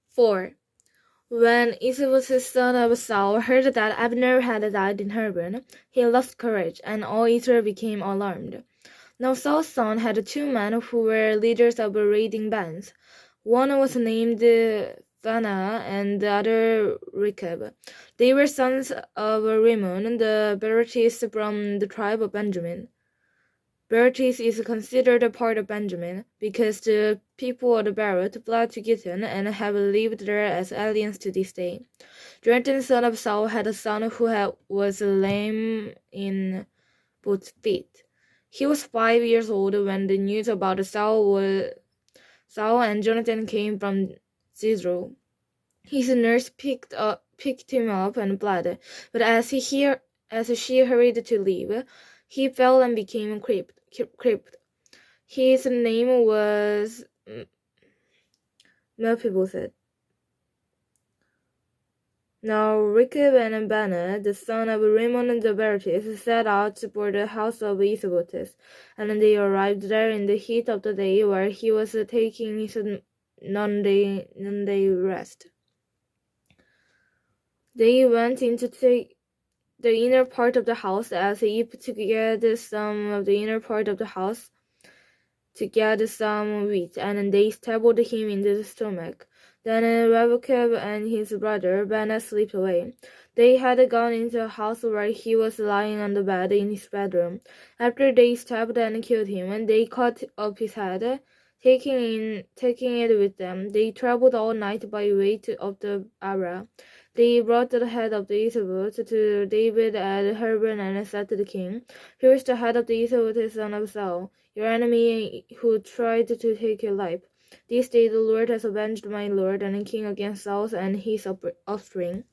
4. When Isbosheth son of Saul heard that Abner had died in Hebron, he lost courage, and all Israel became alarmed. Now Saul's son had 2 men who were leaders of raiding bands. One was named Thana and the other Rechab. They were sons of Rimmon, the Berechites from the tribe of Benjamin. Berechites is considered a part of Benjamin, because the people of the Beret fled to Gittim and have lived there as aliens to this day. Jonathan son of Saul had a son who was lame in both feet. He was 5 years old when the news about Saul and Jonathan came from Jezreel. His nurse picked him up and bled, but as she hurried to leave, he fell and became crippled. His name was Mephibosheth. Now Rechab and Baanah, the son of Rimmon the Berechites, set out for the house of Isbosheth, and they arrived there in the heat of the day, where he was taking his noonday rest. They went into the inner part of the house, as if to get some of the inner part of the house, to get some wheat, and they stabbed him in the stomach. Then Rechab and his brother Baanah slipped away. They had gone into a house where he was lying on the bed in his bedroom. After they stabbed and killed him, they cut off his head, taking it with them. They traveled all night by way of the Arah. They brought the head of the Isbosheth to David at Hebron and said to the king, "Here is the head of the Isbosheth son of Saul, your enemy who tried to take your life. This day the Lord has avenged my lord and king against Saul and his offspring."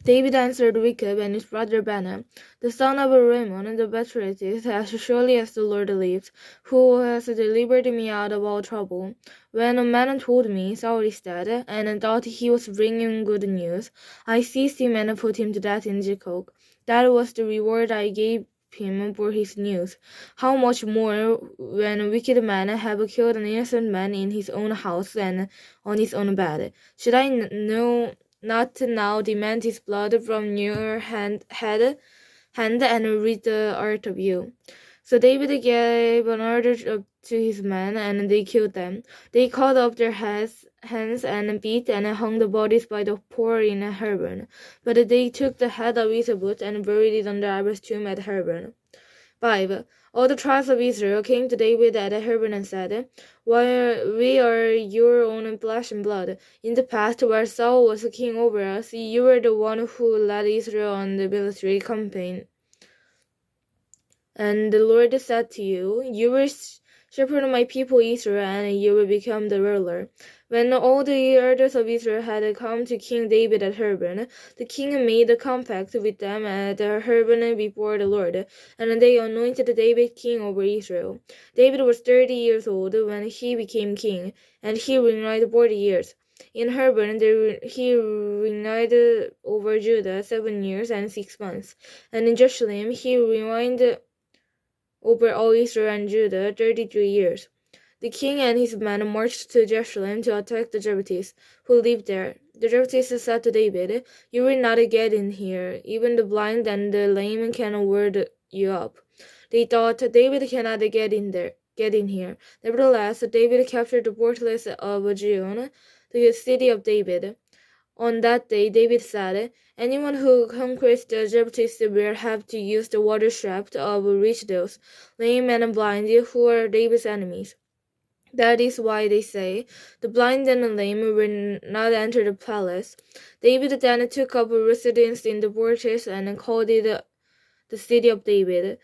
David answered Rechab and his brother Baanah, "The son of Rimmon the Berechites, as surely as the Lord lives, who has delivered me out of all trouble. When a man told me, 'Saul is dead,' and thought he was bringing good news, I seized him and put him to death in Ziklag. That was the reward I gave him for his news. How much more when wicked men have killed an innocent man in his own house and on his own bed? Should I not now demand his blood from your hand and rid the earth of you?" So David gave an order to his men, and they killed them. They cut off their hands and feet and hung the bodies by the poor in Hebron. But they took the head of Isbosheth and buried it under Abner's tomb at Hebron. 5. All the tribes of Israel came to David at Hebron and said, "We are your own flesh and blood. In the past, where Saul was king over us, you were the one who led Israel on the military campaign. And the Lord said to you, 'You will shepherd my people Israel, and you will become the ruler.'" When all the elders of Israel had come to King David at Hebron, the king made a compact with them at Hebron before the Lord, and they anointed David king over Israel. David was 30 years old when he became king, and he reigned 40 years. In Hebron he reigned over Judah 7 years and 6 months, and in Jerusalem he reigned over all Israel and Judah 33 years. The king and his men marched to Jerusalem to attack the Jebusites, who lived there. The Jebusites said to David, "You will not get in here. Even the blind and the lame can ward you up." They thought, "David cannot get in here." Nevertheless, David captured the fortress of Zion, the city of David. On that day, David said, "Anyone who conquers the Jebusites will have to use the water shaft of reach those lame and blind who are David's enemies." That is why they say, "The blind and the lame will not enter the palace." David then took up residence in the fortress and called it the city of David.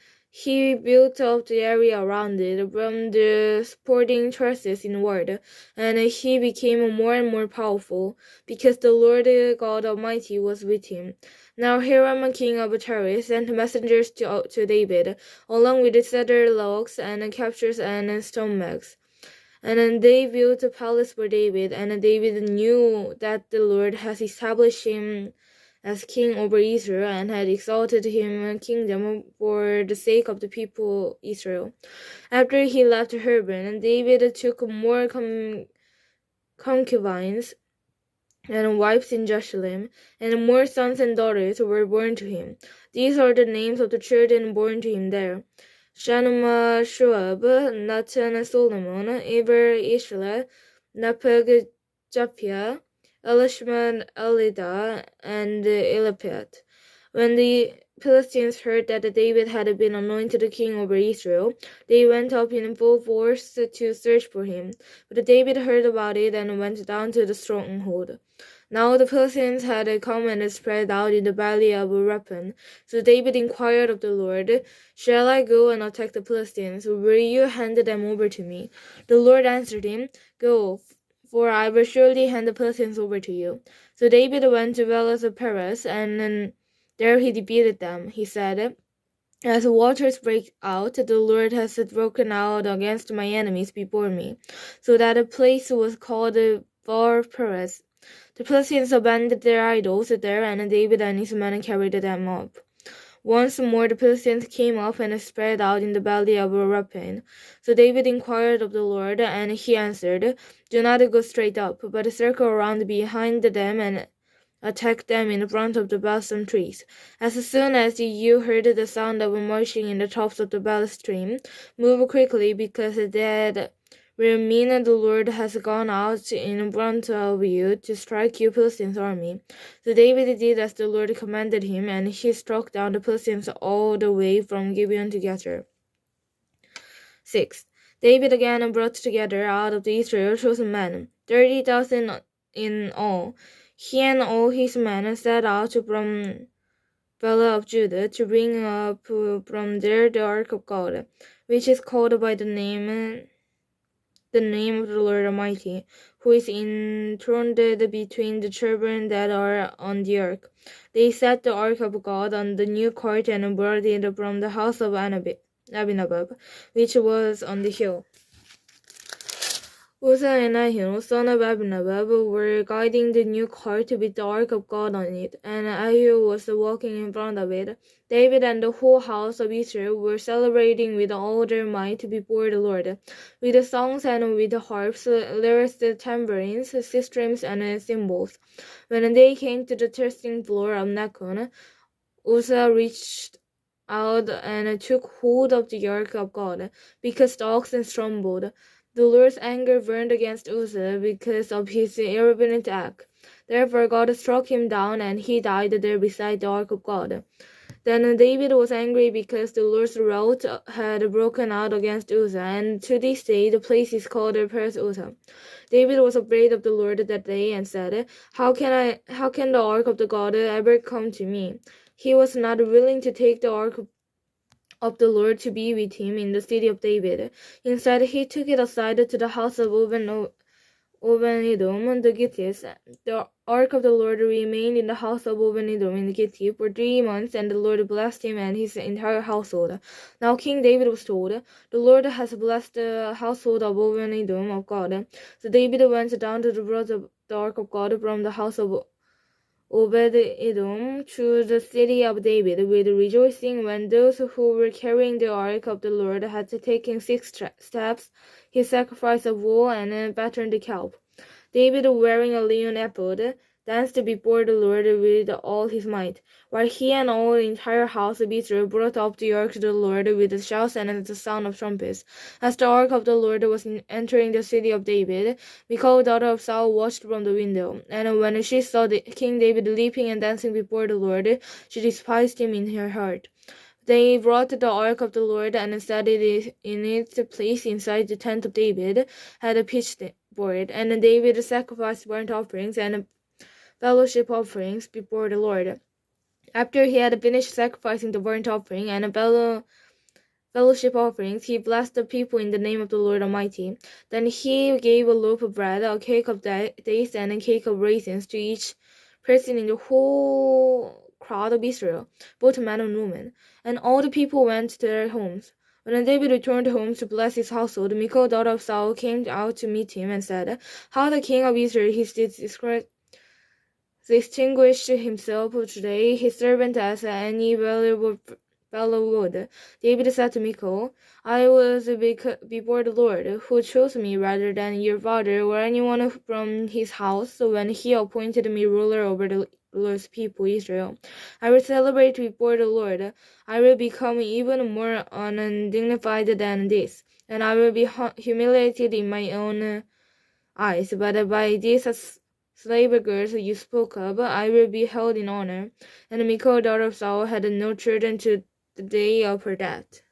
He built up the area around it from the supporting trusses inward, and he became more and more powerful, because the Lord God Almighty was with him. Now Hiram, king of Tyre, sent messengers to David, along with cedar logs and captures and stone mags. And they built a palace for David, and David knew that the Lord has established him as king over Israel and had exalted him a kingdom for the sake of the people Israel. After he left Hebron, David took more concubines and wives in Jerusalem, and more sons and daughters were born to him. These are the names of the children born to him there: Shanuma, Shuab, Natan, Solomon, Eber, Ishla, Napeg, Japhia, Elishman, Elida, and Elipet. When the Philistines heard that David had been anointed king over Israel, they went up in full force to search for him. But David heard about it and went down to the stronghold. Now the Philistines had come and spread out in the valley of Rephaim. So David inquired of the Lord, "Shall I go and attack the Philistines? Will you hand them over to me?" The Lord answered him, "Go, for I will surely hand the Philistines over to you." So David went to Baala's Perez, and there he defeated them. He said, "As waters break out, the Lord has broken out against my enemies before me." So that the place was called Bar Perez. The Philistines abandoned their idols there, and David and his men carried them up. Once more the Philistines came up and spread out in the valley of Rephaim. So David inquired of the Lord, and he answered, "Do not go straight up, but circle around behind them and attack them in front of the balsam trees. As soon as you heard the sound of marching in the tops of the Baal stream, move quickly, because that will mean the Lord has gone out in front of you to strike you Philistines' army." So David did as the Lord commanded him, and he struck down the Philistines all the way from Gibeon to Gezer. 6. David again brought together out of Israel chosen men, 30,000 in all. He and all his men set out from Bela of Judah to bring up from there the ark of God, which is called by the name of the Lord Almighty, who is enthroned between the cherubim that are on the ark. They set the ark of God on the new cart and brought it from the house of Abinadab, which was on the hill. Uzzah and Ahio, son of Abinadab, were guiding the new cart with the ark of God on it, and Ahio was walking in front of it. David and the whole house of Israel were celebrating with all their might before the Lord, with songs and with harps, lyres, tambourines, sistrums, and cymbals. When they came to the threshing floor of Nacon, Uzzah reached out and took hold of the ark of God, because the oxen stumbled. The Lord's anger burned against Uzzah because of his irreverent act. Therefore God struck him down, and he died there beside the ark of God. Then David was angry because the Lord's wrath had broken out against Uzzah, and to this day the place is called Perez Uzzah. David was afraid of the Lord that day and said, How can the ark of the God ever come to me?" He was not willing to take the ark of the Lord to be with him in the city of David. Instead, he took it aside to the house of Obed-Edom the Gittite. The ark of the Lord remained in the house of Obed-Edom in the Gittite for 3 months, and the Lord blessed him and his entire household. Now King David was told, "The Lord has blessed the household of Obed-Edom of God." So David went down to brought the ark of God from the house of Obed-Edom to the city of David with rejoicing. When those who were carrying the ark of the Lord had taken 6 steps, he sacrificed a bull and fattened the calf. David, wearing a linen ephod, danced before the Lord with all his might, while he and all the entire house of Israel brought up the ark to the Lord with shouts and the sound of trumpets. As the ark of the Lord was entering the city of David, Michal, daughter of Saul, watched from the window, and when she saw King David leaping and dancing before the Lord, she despised him in her heart. They brought the ark of the Lord and set it in its place inside the tent of David, had pitched for it, and David sacrificed burnt offerings and fellowship offerings before the Lord. After he had finished sacrificing the burnt offering and fellowship offerings, he blessed the people in the name of the Lord Almighty. Then he gave a loaf of bread, a cake of dates, and a cake of raisins to each person in the whole crowd of Israel, both men and women. And all the people went to their homes. When David returned home to bless his household, Michal, daughter of Saul, came out to meet him and said, "How the king of Israel distinguished himself today. His servant has any valuable fellow would. David said to Michal, I was before the Lord, who chose me rather than your father or anyone from his house, when he appointed me ruler over the Lord's people, Israel. I will celebrate before the Lord. I will become even more undignified than this, and I will be humiliated in my own eyes. But by these slave girls you spoke of, I will be held in honor. And Michal, daughter of Saul, had no children to the day of her death.